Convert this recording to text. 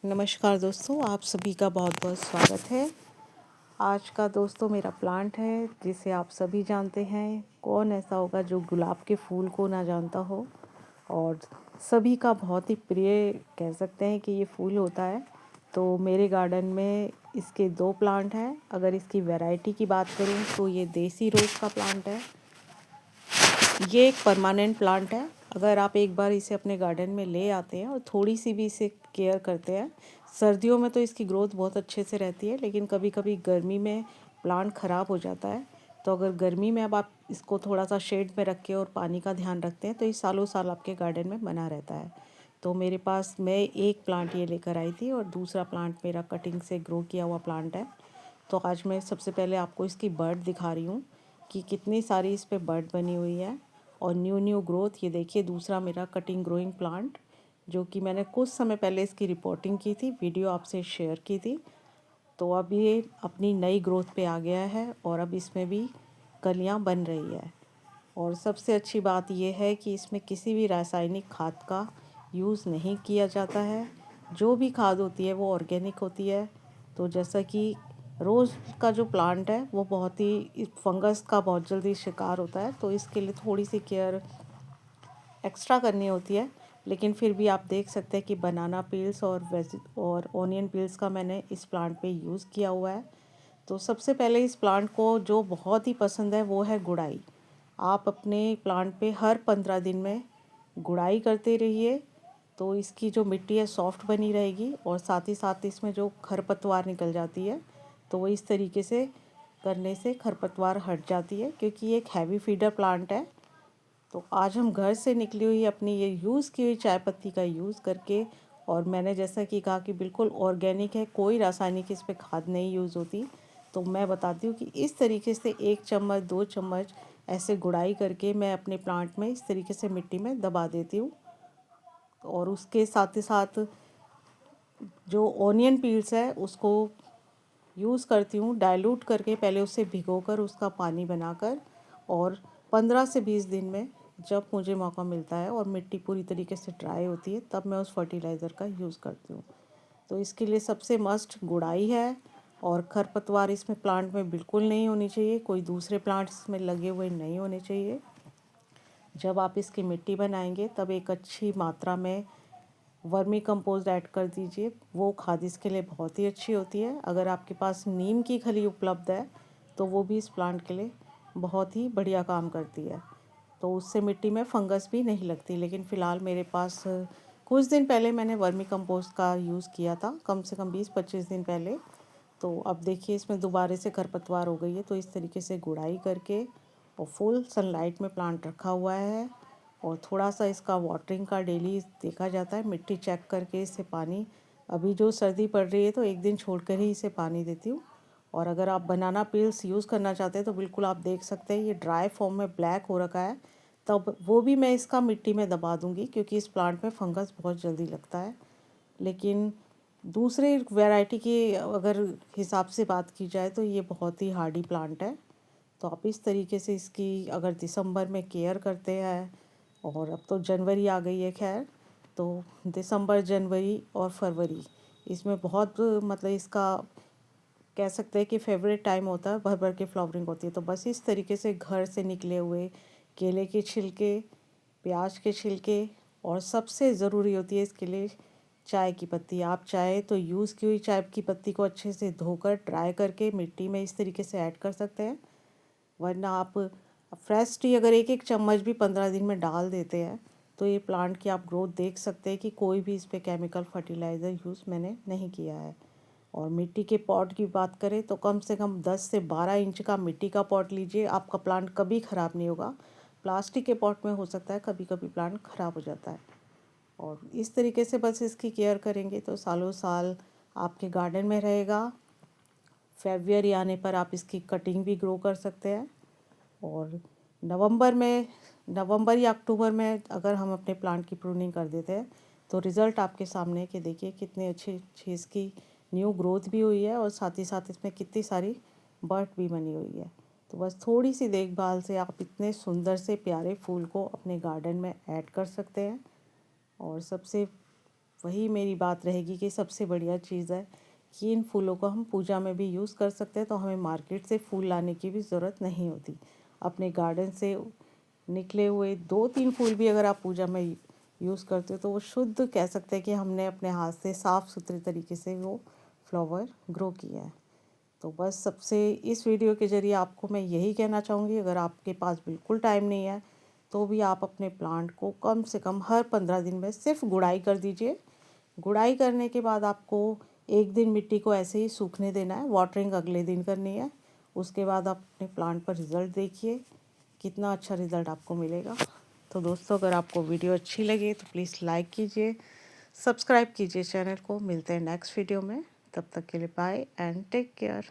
नमस्कार दोस्तों, आप सभी का बहुत बहुत स्वागत है। आज का दोस्तों मेरा प्लांट है जिसे आप सभी जानते हैं। कौन ऐसा होगा जो गुलाब के फूल को ना जानता हो। और सभी का बहुत ही प्रिय कह सकते हैं कि ये फूल होता है। तो मेरे गार्डन में इसके 2 प्लांट हैं। अगर इसकी वैरायटी की बात करूं तो ये देसी रोज़ का प्लांट है। ये एक परमानेंट प्लांट है। अगर आप एक बार इसे अपने गार्डन में ले आते हैं और थोड़ी सी भी इसे केयर करते हैं, सर्दियों में तो इसकी ग्रोथ बहुत अच्छे से रहती है, लेकिन कभी कभी गर्मी में प्लांट ख़राब हो जाता है। तो अगर गर्मी में अब आप इसको थोड़ा सा शेड में रख के और पानी का ध्यान रखते हैं तो ये सालों साल आपके गार्डन में बना रहता है। तो मेरे पास मैं एक प्लांट ये लेकर आई थी और दूसरा प्लांट मेरा कटिंग से ग्रो किया हुआ प्लांट है। तो आज मैं सबसे पहले आपको इसकी बर्ड दिखा रही हूँ कि कितनी सारी इस पे बर्ड बनी हुई है और न्यू ग्रोथ। ये देखिए दूसरा मेरा कटिंग ग्रोइंग प्लांट, जो कि मैंने कुछ समय पहले इसकी रिपोर्टिंग की थी, वीडियो आपसे शेयर की थी। तो अब ये अपनी नई ग्रोथ पे आ गया है और अब इसमें भी कलियाँ बन रही है। और सबसे अच्छी बात यह है कि इसमें किसी भी रासायनिक खाद का यूज़ नहीं किया जाता है। जो भी खाद होती है वो ऑर्गेनिक होती है। तो जैसा कि रोज़ का जो प्लांट है वो बहुत ही फंगस का बहुत जल्दी शिकार होता है, तो इसके लिए थोड़ी सी केयर एक्स्ट्रा करनी होती है। लेकिन फिर भी आप देख सकते हैं कि बनाना पील्स और ऑनियन पील्स का मैंने इस प्लांट पे यूज़ किया हुआ है। तो सबसे पहले इस प्लांट को जो बहुत ही पसंद है वो है गुड़ाई। आप अपने प्लांट पे हर 15 दिन में गुड़ाई करते रहिए, तो इसकी जो मिट्टी है सॉफ्ट बनी रहेगी और साथ ही साथ इसमें जो खरपतवार निकल जाती है तो वो इस तरीके से करने से खरपतवार हट जाती है, क्योंकि ये एक हैवी फीडर प्लांट है। तो आज हम घर से निकली हुई अपनी ये यूज़ की हुई चाय पत्ती का यूज़ करके, और मैंने जैसा कि कहा कि बिल्कुल ऑर्गेनिक है, कोई रासायनिक इस पे खाद नहीं यूज़ होती। तो मैं बताती हूँ कि इस तरीके से 1 चम्मच 2 चम्मच ऐसे गुड़ाई करके मैं अपने प्लांट में इस तरीके से मिट्टी में दबा देती हूँ। और उसके साथ ही साथ जो ऑनियन पील्स है उसको यूज़ करती हूँ डाइल्यूट करके, पहले उसे भिगोकर उसका पानी बनाकर, और 15 से 20 दिन में जब मुझे मौका मिलता है और मिट्टी पूरी तरीके से ड्राई होती है तब मैं उस फर्टिलाइज़र का यूज़ करती हूँ। तो इसके लिए सबसे मस्ट गुड़ाई है। और खरपतवार इसमें प्लांट में बिल्कुल नहीं होनी चाहिए, कोई दूसरे प्लांट्स में लगे हुए नहीं होने चाहिए। जब आप इसकी मिट्टी बनाएंगे तब एक अच्छी मात्रा में वर्मी कंपोस्ट ऐड कर दीजिए, वो खाद इसके लिए बहुत ही अच्छी होती है। अगर आपके पास नीम की खली उपलब्ध है तो वो भी इस प्लांट के लिए बहुत ही बढ़िया काम करती है। तो उससे मिट्टी में फंगस भी नहीं लगती। लेकिन फ़िलहाल मेरे पास कुछ दिन पहले मैंने वर्मी कंपोस्ट का यूज़ किया था, कम से कम 20-25 दिन पहले। तो अब देखिए इसमें दोबारा से खरपतवार हो गई है। तो इस तरीके से गुड़ाई करके और फुल सनलाइट में प्लांट रखा हुआ है। और थोड़ा सा इसका वाटरिंग का डेली देखा जाता है, मिट्टी चेक करके इससे पानी। अभी जो सर्दी पड़ रही है तो एक दिन छोड़कर ही इसे पानी देती हूँ। और अगर आप बनाना पील्स यूज़ करना चाहते हैं तो बिल्कुल आप देख सकते हैं ये ड्राई फॉर्म में ब्लैक हो रखा है, तब वो भी मैं इसका मिट्टी में दबा दूँगी, क्योंकि इस प्लांट में फंगस बहुत जल्दी लगता है। लेकिन दूसरे वैरायटी की अगर हिसाब से बात की जाए तो ये बहुत ही हार्डी प्लांट है। तो आप इस तरीके से इसकी अगर दिसंबर में केयर करते हैं, और अब तो जनवरी आ गई है खैर, तो दिसंबर जनवरी और फरवरी इसमें बहुत मतलब इसका कह सकते हैं कि फेवरेट टाइम होता है, भर भर के फ्लावरिंग होती है। तो बस इस तरीके से घर से निकले हुए केले के छिलके, प्याज के छिलके, और सबसे ज़रूरी होती है इसके लिए चाय की पत्ती। आप चाहे तो यूज़ की हुई चाय की पत्ती को अच्छे से धोकर ड्राई करके मिट्टी में इस तरीके से ऐड कर सकते हैं। वरना आप फ्रेश टी अगर एक एक चम्मच भी 15 दिन में डाल देते हैं तो ये प्लांट की आप ग्रोथ देख सकते हैं कि कोई भी इस पर केमिकल फर्टिलाइज़र यूज़ मैंने नहीं किया है। और मिट्टी के पॉट की बात करें तो कम से कम 10 से 12 इंच का मिट्टी का पॉट लीजिए, आपका प्लांट कभी ख़राब नहीं होगा। प्लास्टिक के पॉट में हो सकता है कभी कभी प्लांट ख़राब हो जाता है। और इस तरीके से बस इसकी केयर करेंगे तो सालों साल आपके गार्डन में रहेगा। फेब्रुअरी आने पर आप इसकी कटिंग भी ग्रो कर सकते हैं। और नवंबर या अक्टूबर में अगर हम अपने प्लांट की प्रूनिंग कर देते हैं तो रिज़ल्ट आपके सामने है कि देखिए कितनी अच्छी अच्छी इसकी न्यू ग्रोथ भी हुई है और साथ ही साथ इसमें कितनी सारी बर्ड भी बनी हुई है। तो बस थोड़ी सी देखभाल से आप इतने सुंदर से प्यारे फूल को अपने गार्डन में ऐड कर सकते हैं। और सबसे वही मेरी बात रहेगी कि सबसे बढ़िया चीज़ है कि इन फूलों को हम पूजा में भी यूज़ कर सकते हैं, तो हमें मार्केट से फूल लाने की भी ज़रूरत नहीं होती। अपने गार्डन से निकले हुए 2-3 फूल भी अगर आप पूजा में यूज़ करते हो तो वो शुद्ध कह सकते हैं कि हमने अपने हाथ से साफ़ सुथरे तरीके से वो फ्लावर ग्रो किया है। तो बस सबसे इस वीडियो के ज़रिए आपको मैं यही कहना चाहूँगी, अगर आपके पास बिल्कुल टाइम नहीं है तो भी आप अपने प्लांट को कम से कम हर 15 दिन में सिर्फ गुड़ाई कर दीजिए। गुड़ाई करने के बाद आपको एक दिन मिट्टी को ऐसे ही सूखने देना है, वाटरिंग अगले दिन करनी है। उसके बाद आप अपने प्लांट पर रिज़ल्ट देखिए, कितना अच्छा रिज़ल्ट आपको मिलेगा। तो दोस्तों, अगर आपको वीडियो अच्छी लगे तो प्लीज़ लाइक कीजिए, सब्सक्राइब कीजिए चैनल को। मिलते हैं नेक्स्ट वीडियो में, तब तक के लिए बाय एंड टेक केयर।